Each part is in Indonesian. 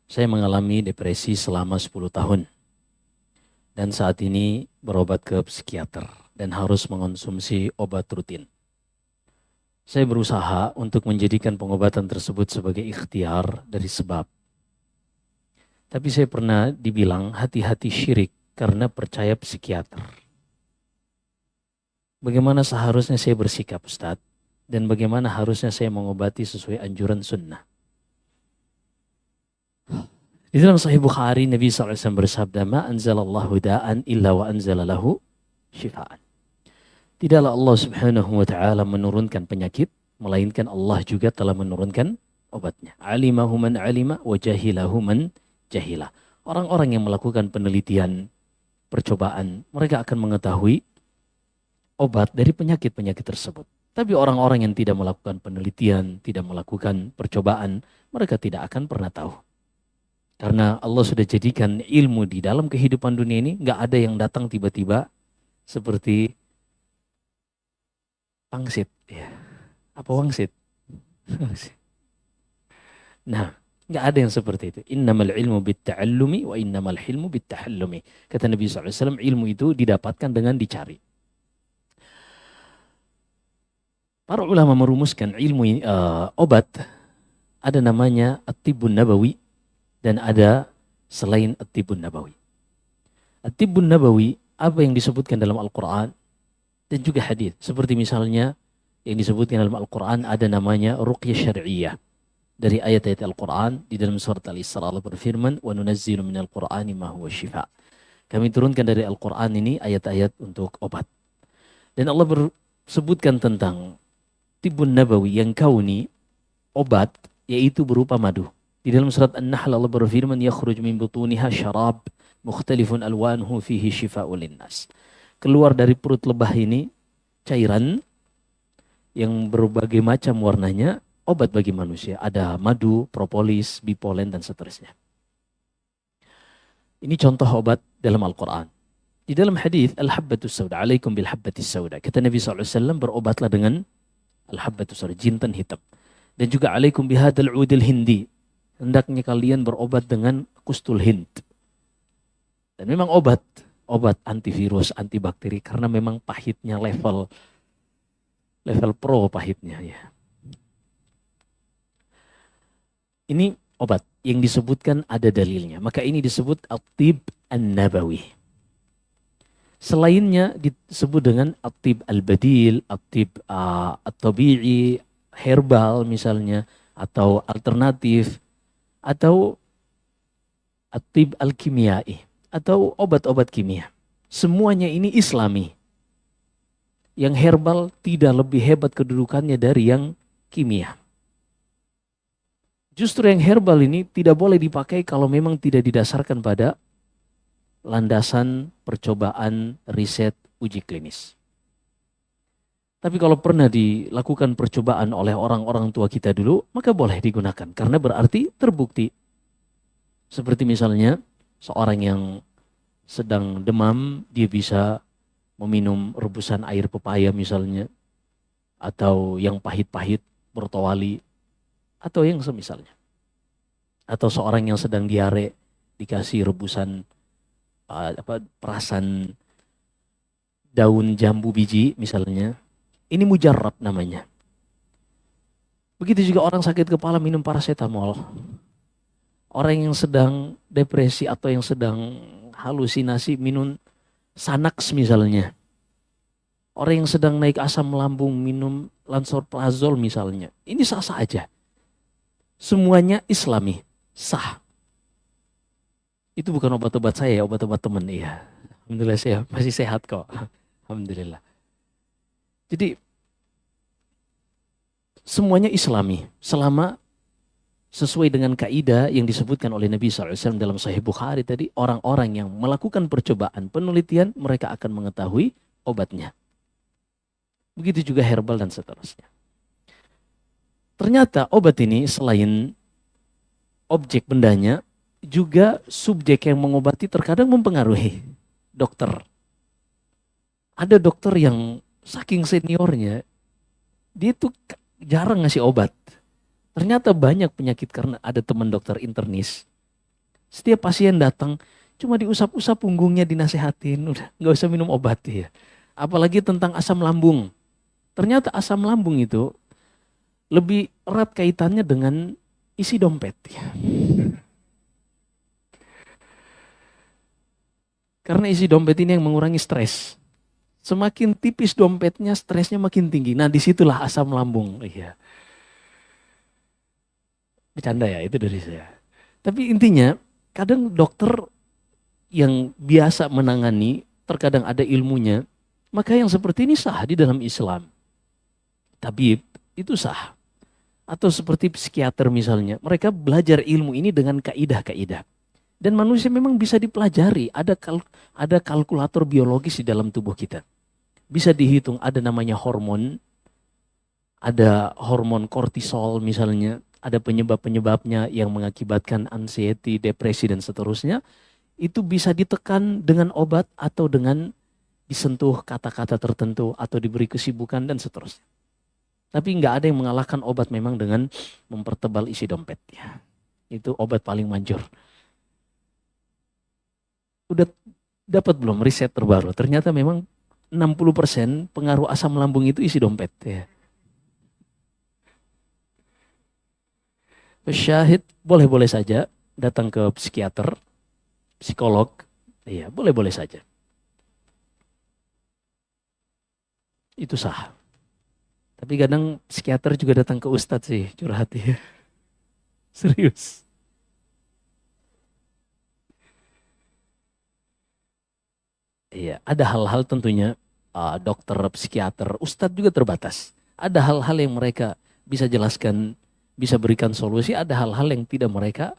Saya mengalami depresi selama 10 tahun dan saat ini berobat ke psikiater dan harus mengonsumsi obat rutin. Saya berusaha untuk menjadikan pengobatan tersebut sebagai ikhtiar dari sebab. Tapi saya pernah dibilang hati-hati syirik karena percaya psikiater. Bagaimana seharusnya saya bersikap, Ustadz? Dan bagaimana harusnya saya mengobati sesuai anjuran sunnah? Di dalam Sahih Bukhari, Nabi SAW bersabda, "Ma anzalallahu da'an illa wa anzalalahu syifaan." Tidaklah Allah Subhanahu wa taala menurunkan penyakit, melainkan Allah juga telah menurunkan obatnya. Alimahu man alima wa jahilahu man jahilah. Orang-orang yang melakukan penelitian, percobaan, mereka akan mengetahui obat dari penyakit-penyakit tersebut. Tapi orang-orang yang tidak melakukan penelitian, tidak melakukan percobaan, mereka tidak akan pernah tahu. Karena Allah sudah jadikan ilmu di dalam kehidupan dunia ini, nggak ada yang datang tiba-tiba seperti pangsit. Ya. Apa wangsit? Nah, nggak ada yang seperti itu. Innamal ilmu bitta'allumi wa innamal hilmu bittahallumi. Kata Nabi SAW, ilmu itu didapatkan dengan dicari. Para ulama merumuskan ilmu obat, ada namanya at-tibbun nabawi dan ada selain at-tibbun nabawi. At-tibbun nabawi, apa yang disebutkan dalam Al-Quran dan juga hadis. Seperti misalnya yang disebutkan dalam Al-Quran ada namanya ruqyah syar'iyyah. Dari ayat-ayat Al-Quran di dalam surat Al-Isra Allah berfirman, "Wa nunazzilu minal Qur'ani ma huwa shifa." Kami turunkan dari Al-Quran ini ayat-ayat untuk obat. Dan Allah bersebutkan tentang tibbun nabawi yang kauni, obat, yaitu berupa madu. Di dalam surat An-Nahl Allah berfirman, "Yakhruj min butuniha syarab mukhtalifun alwanuhu fihi shifa'ul linnas." Keluar dari perut lebah ini cairan yang berbagai macam warnanya, obat bagi manusia. Ada madu, propolis, bipolen, dan seterusnya. Ini contoh obat dalam Al-Quran. Di dalam hadis al-habbatus sauda, alaikum bil habbatis sauda. Kata Nabi SAW, berobatlah dengan al-habbatus sauda, jintan hitam. Dan juga alaikum bihadal udil hindi. Hendaknya kalian berobat dengan kustul hind. Dan memang obat antivirus, antibakteri, karena memang pahitnya level pro pahitnya ya. Ini obat yang disebutkan ada dalilnya. Maka ini disebut at-tib an-nabawi. Selainnya disebut dengan at-tib al-badil, at-tib at-tabi'i, herbal misalnya, atau alternatif, atau at-tib al-kimiyai, atau obat-obat kimia. Semuanya ini islami. Yang herbal tidak lebih hebat kedudukannya dari yang kimia. Justru yang herbal ini tidak boleh dipakai kalau memang tidak didasarkan pada landasan percobaan, riset, uji klinis. Tapi kalau pernah dilakukan percobaan oleh orang-orang tua kita dulu, maka boleh digunakan. Karena berarti terbukti. Seperti misalnya seorang yang sedang demam, dia bisa meminum rebusan air pepaya misalnya. Atau yang pahit-pahit, bertawali. Atau yang semisalnya. Atau seorang yang sedang diare, dikasih rebusan perasan daun jambu biji misalnya. Ini mujarrab namanya. Begitu juga orang sakit kepala minum paracetamol. Orang yang sedang depresi atau yang sedang halusinasi minum Xanax misalnya. Orang yang sedang naik asam lambung minum lansoprazol misalnya. Ini sah-sah aja. Semuanya islami, sah. Itu bukan obat-obat saya, obat-obat teman. Iya. Alhamdulillah saya masih sehat kok. Alhamdulillah. Jadi semuanya islami selama sesuai dengan kaidah yang disebutkan oleh Nabi SAW dalam Sahih Bukhari tadi. Orang-orang yang melakukan percobaan, penelitian, mereka akan mengetahui obatnya. Begitu juga herbal dan seterusnya. Ternyata obat ini selain objek bendanya, juga subjek yang mengobati terkadang mempengaruhi dokter. Ada dokter yang saking seniornya, dia tuh jarang ngasih obat. Ternyata banyak penyakit karena ada teman dokter internis. Setiap pasien datang, cuma diusap-usap punggungnya, dinasehatin, udah nggak usah minum obat ya. Apalagi tentang asam lambung. Ternyata asam lambung itu lebih erat kaitannya dengan isi dompet ya. Karena isi dompet ini yang mengurangi stres. Semakin tipis dompetnya, stresnya makin tinggi. Nah, disitulah asam lambung. Iya, bercanda ya, itu dari saya. Tapi intinya, kadang dokter yang biasa menangani, terkadang ada ilmunya, maka yang seperti ini sah di dalam Islam. Tabib itu sah. Atau seperti psikiater misalnya, mereka belajar ilmu ini dengan kaidah-kaidah. Dan manusia memang bisa dipelajari, ada kalkulator biologis di dalam tubuh kita. Bisa dihitung, ada namanya hormon, ada hormon kortisol misalnya, ada penyebab-penyebabnya yang mengakibatkan anxiety, depresi dan seterusnya. Itu bisa ditekan dengan obat atau dengan disentuh kata-kata tertentu atau diberi kesibukan dan seterusnya. Tapi nggak ada yang mengalahkan obat memang dengan mempertebal isi dompet. Ya. Itu obat paling manjur. Udah dapat belum riset terbaru? Ternyata memang 60% pengaruh asam lambung itu isi dompet. Ya. Syahid boleh-boleh saja datang ke psikiater, psikolog. Iya, boleh-boleh saja. Itu sah. Tapi kadang psikiater juga datang ke ustadz sih, curhat ya. Serius. Iya, ada hal-hal tentunya dokter, psikiater, ustadz juga terbatas. Ada hal-hal yang mereka bisa jelaskan, bisa berikan solusi, ada hal-hal yang tidak mereka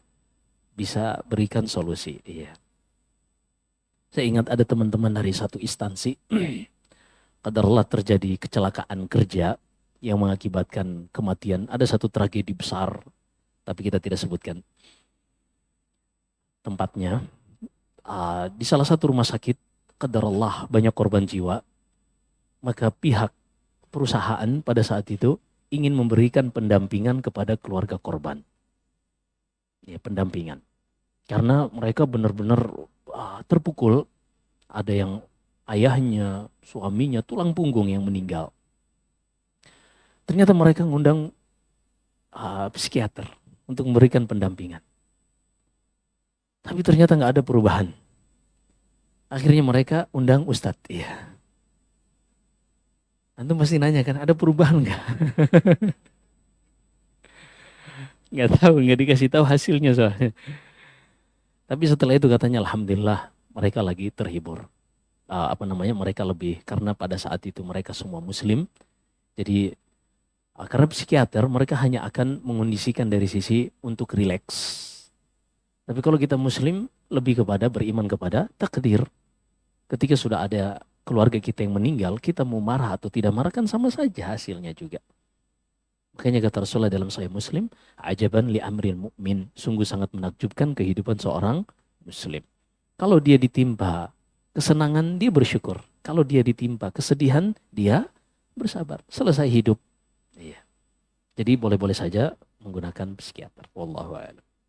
bisa berikan solusi. Iya. Saya ingat ada teman-teman dari satu instansi, kadarullah terjadi kecelakaan kerja yang mengakibatkan kematian. Ada satu tragedi besar, tapi kita tidak sebutkan tempatnya. Di salah satu rumah sakit, qadarullah banyak korban jiwa, maka pihak perusahaan pada saat itu ingin memberikan pendampingan kepada keluarga korban. Ya, pendampingan. Karena mereka benar-benar terpukul, ada yang ayahnya, suaminya, tulang punggung yang meninggal. Ternyata mereka ngundang psikiater untuk memberikan pendampingan. Tapi ternyata nggak ada perubahan. Akhirnya mereka undang ustadz. Iya. Antum pasti nanya kan, ada perubahan nggak? Nggak tahu, nggak dikasih tahu hasilnya soalnya. Tapi setelah itu katanya alhamdulillah mereka lagi terhibur. Mereka lebih, karena pada saat itu mereka semua muslim. Jadi karena psikiater mereka hanya akan mengondisikan dari sisi untuk rileks. Tapi kalau kita muslim lebih kepada beriman kepada takdir. Ketika sudah ada keluarga kita yang meninggal, kita mau marah atau tidak marah kan sama saja hasilnya juga. Makanya kata Rasulullah dalam Sahih Muslim, ajaban li amril mu'min, sungguh sangat menakjubkan kehidupan seorang muslim. Kalau dia ditimpa kesenangan, dia bersyukur. Kalau dia ditimpa kesedihan, dia bersabar. Selesai hidup. Iya. Jadi boleh-boleh saja menggunakan psikiater. Wallahu a'lam.